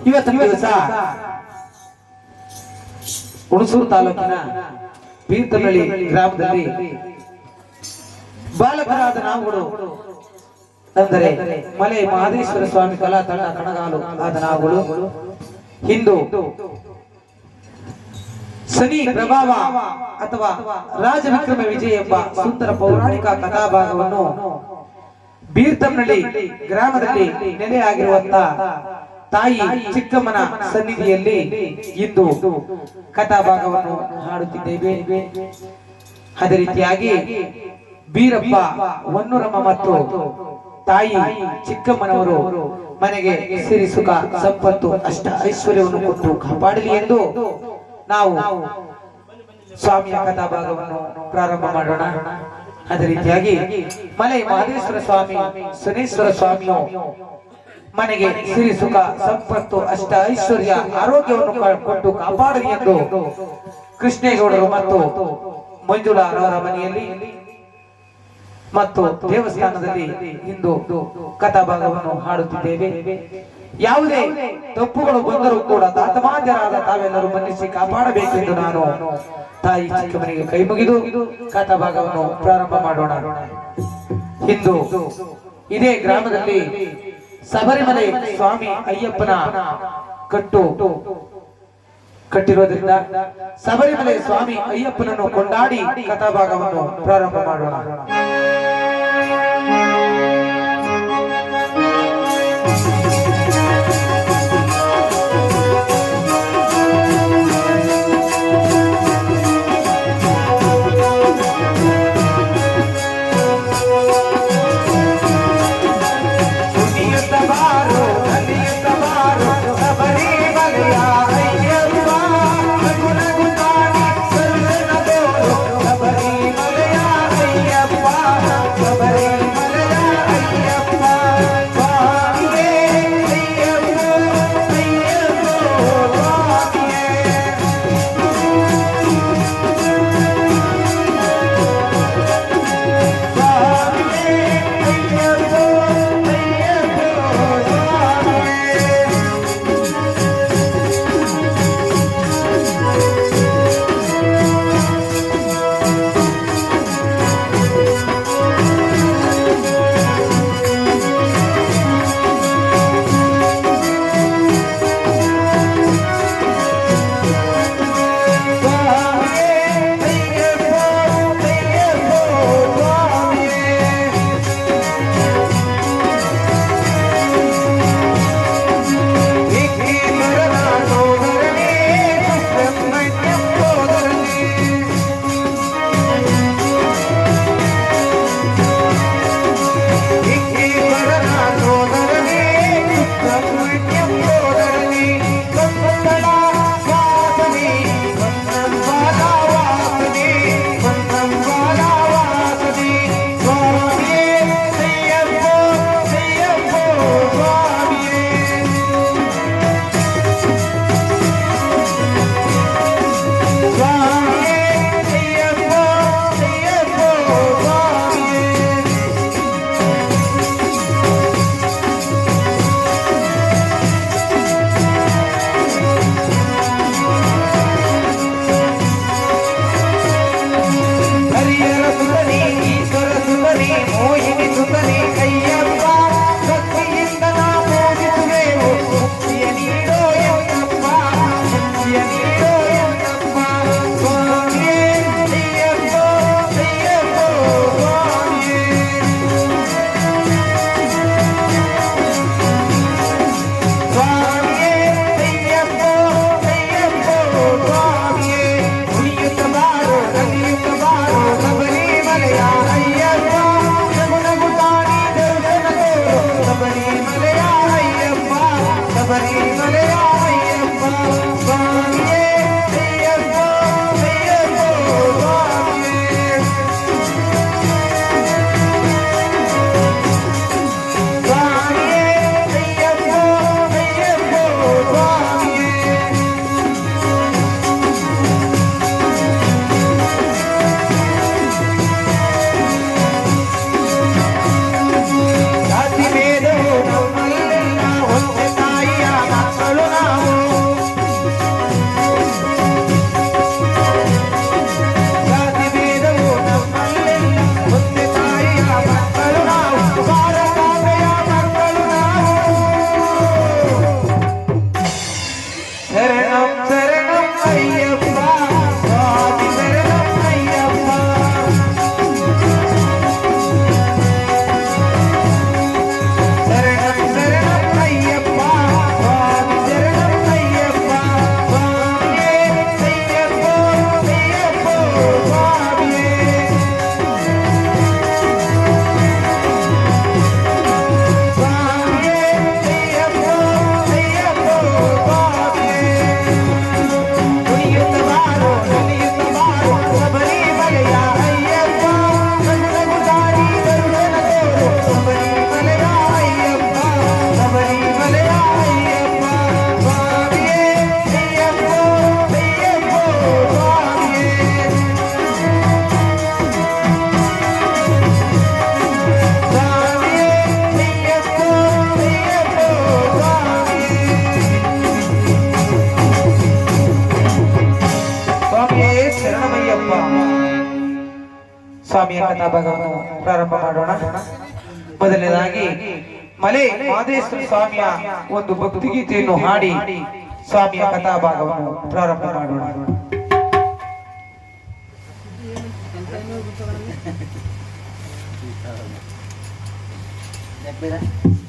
ಇವತ್ತಿನ ದಿವಸ ಹುಣಸೂರು ತಾಲೂಕಿನ ಬೀರ್ತನಹಳ್ಳಿ ಗ್ರಾಮದಲ್ಲಿ ಬಾಲಕರಾದ ನಾವುಗಳು ಅಂದರೆ ಮಲೆ ಮಹದೇಶ್ವರ ಸ್ವಾಮಿ ಕಲಾ ತಂಡ ಕಣಗಾಲು ಆದ ನಾವುಗಳು ಹಿಂದೂ ಶನಿ ಪ್ರಭಾವ ಅಥವಾ ರಾಜವಿಕ್ರಮ ವಿಜಯ ಎಂಬ ಸುಂದರ ಪೌರಾಣಿಕ ಕಥಾಭಾಗವನ್ನು ಬೀರ್ತನಹಳ್ಳಿ ಗ್ರಾಮದಲ್ಲಿ ನೆಲೆಯಾಗಿರುವಂತಹ ತಾಯಿ ಚಿಕ್ಕಮ್ಮನ ಸನ್ನಿಧಿಯಲ್ಲಿ ಇಂದು ಕಥಾಭಾಗವನ್ನು ಹಾಡುತ್ತಿದ್ದೇವೆ. ಅದೇ ರೀತಿಯಾಗಿ ಬೀರಪ್ಪ ಹೊನ್ನೂರಮ್ಮ ಮತ್ತು ತಾಯಿ ಚಿಕ್ಕಮ್ಮನವರು ಮನೆಗೆ ಸಿರಿ ಸುಖ ಸಂಪತ್ತು ಅಷ್ಟ ಐಶ್ವರ್ಯವನ್ನು ಕೊಟ್ಟು ಕಾಪಾಡಲಿ ಎಂದು ನಾವು ಸ್ವಾಮಿಯ ಕಥಾಭಾಗವನ್ನು ಪ್ರಾರಂಭ ಮಾಡೋಣ. ಅದೇ ರೀತಿಯಾಗಿ ಮಲೆ ಮಹದೇಶ್ವರ ಸ್ವಾಮಿ ಶನೇಶ್ವರ ಸ್ವಾಮಿಯು ಮನೆಗೆ ಸಿರಿ ಸುಖ ಸಂಪತ್ತು ಅಷ್ಟ ಐಶ್ವರ್ಯ ಆರೋಗ್ಯವನ್ನು ಕೊಟ್ಟು ಕಾಪಾಡಲಿ ಎಂದು ಕೃಷ್ಣೇಗೌಡರು ಮತ್ತು ಮಂಜುಳಾ ಅವರ ಮನೆಯಲ್ಲಿ ಮತ್ತು ದೇವಸ್ಥಾನದಲ್ಲಿ ಇಂದು ಕಥಾಭಾಗವನ್ನು ಹಾಡುತ್ತಿದ್ದೇವೆ. ಯಾವುದೇ ತಪ್ಪುಗಳು ಬಂದರೂ ಕೂಡ ತಾತಮಾದ್ಯರಾದ ತಾವೆಲ್ಲರೂ ಮನ್ನಿಸಿ ಕಾಪಾಡಬೇಕೆಂದು ನಾನು ತಾಯಿ ಚಿಕ್ಕಮ್ಮನಿಗೆ ಕೈ ಮುಗಿದು ಕಥಾಭಾಗವನ್ನು ಪ್ರಾರಂಭ ಮಾಡೋಣ. ಇಂದು ಇದೇ ಗ್ರಾಮದಲ್ಲಿ ಶಬರಿಮಲೆ ಸ್ವಾಮಿ ಅಯ್ಯಪ್ಪನ ಕಟ್ಟಿರೋದ್ರಿಂದ ಶಬರಿಮಲೆ ಸ್ವಾಮಿ ಅಯ್ಯಪ್ಪನನ್ನು ಕೊಂಡಾಡಿ ಕಥಾಭಾಗವನ್ನು ಪ್ರಾರಂಭ ಮಾಡೋಣ. ಸ್ವಾಮಿಯ ಕಥಾಭಾಗವನ್ನು ಪ್ರಾರಂಭ ಮಾಡೋಣ. ಮೊದಲನೇದಾಗಿ ಮಲೆ ಮಾದೇಶ್ವರ ಸ್ವಾಮಿಯ ಒಂದು ಭಕ್ತಿಗೀತೆಯನ್ನು ಹಾಡಿ ಸ್ವಾಮಿಯ ಕಥಾಭಾಗವನ್ನು ಪ್ರಾರಂಭ ಮಾಡೋಣ. Back